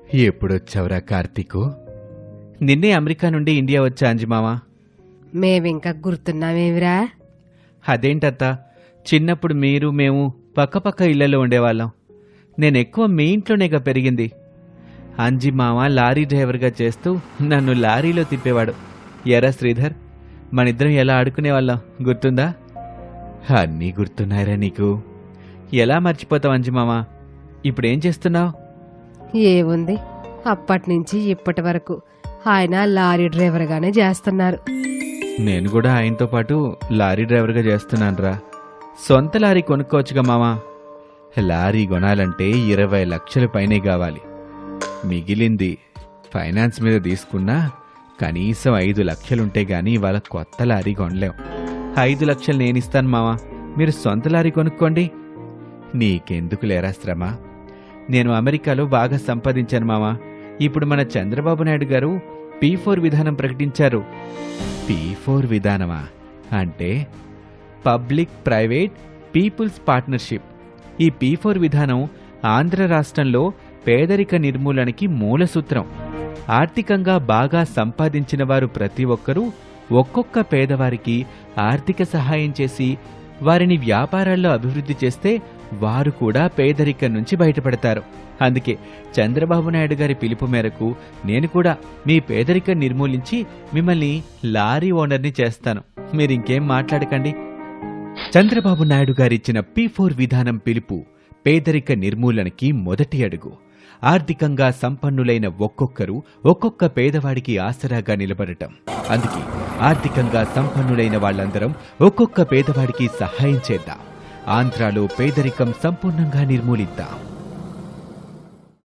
ఎప్పుడొచ్చావురా కార్తీకు? నిన్నే అమెరికా నుండి ఇండియా వచ్చా అంజిమావా. మేమింకా గుర్తున్నామేమిరా? అదేంటత్తా, చిన్నప్పుడు మీరు మేము పక్కపక్క ఇళ్లలో ఉండేవాళ్ళం. నేనెక్కువ మీ ఇంట్లోనేగా పెరిగింది. అంజిమామ లారీ డ్రైవర్గా చేస్తూ నన్ను లారీలో తిప్పేవాడు. ఎరా శ్రీధర్, మనిద్దరం ఎలా ఆడుకునేవాళ్ళం గుర్తుందా? అన్నీ గుర్తున్నాయిరా నీకు. ఎలా మర్చిపోతావు అంజిమామ? ఇప్పుడేం చేస్తున్నావు? ఏముంది, అప్పటినుంచి ఇప్పటి వరకు ఆయన లారీ డ్రైవర్గానే చేస్తున్నారు. నేను కూడా ఆయనతో పాటు లారీ డ్రైవర్గా చేస్తున్నానురా. సొంత లారీ కొనుక్కోవచ్చుగా మామా. లారీ కొనాలంటే 20 లక్షల పైనే కావాలి. మిగిలింది ఫైనాన్స్ మీద తీసుకున్నా కనీసం 5 లక్షలుంటే గానీ ఇవాళ కొత్త లారీ కొనలేం. 5 లక్షలు నేనిస్తాను మామా, మీరు సొంత లారీ కొనుక్కోండి. నీకెందుకు లేరా శ్రమ? నేను అమెరికాలో బాగా సంపాదించాను మామా. ఇప్పుడు మన చంద్రబాబు నాయుడు గారు P4 విధానం ప్రకటించారు. P4 విధానమా అంటే పబ్లిక్ ప్రైవేట్ పీపుల్స్ పార్ట్నర్షిప్. ఈ P4 విధానం ఆంధ్ర రాష్ట్రంలో పేదరిక నిర్మూలనకి మూల సూత్రం. ఆర్థికంగా బాగా సంపాదించిన వారు ప్రతి ఒక్కరూ ఒక్కొక్క పేదవారికి ఆర్థిక సహాయం చేసి వారిని వ్యాపారాల్లో అభివృద్ధి చేస్తే వారు కూడా పేదరికం నుంచి బయటపడతారు. అందుకే చంద్రబాబు నాయుడు గారి పిలుపు మేరకు నేను కూడా మీ పేదరికం నిర్మూలించి మిమ్మల్ని లారీ ఓనర్ని చేస్తాను. మీరింకేం మాట్లాడకండి. చంద్రబాబు నాయుడు గారిచ్చిన P4 విధానం పిలుపు పేదరిక నిర్మూలనకి మొదటి అడుగు. ఆర్థికంగా సంపన్నులైన ఒక్కొక్కరు ఒక్కొక్క పేదవాడికి ఆసరాగా నిలబడటం. అందుకే ఆర్థికంగా సంపన్నులైన వాళ్ళందరం ఒక్కొక్క పేదవాడికి సహాయం చేద్దాం. ఆంధ్రాలో పేదరికం సంపూర్ణంగా నిర్మూలిద్దాం.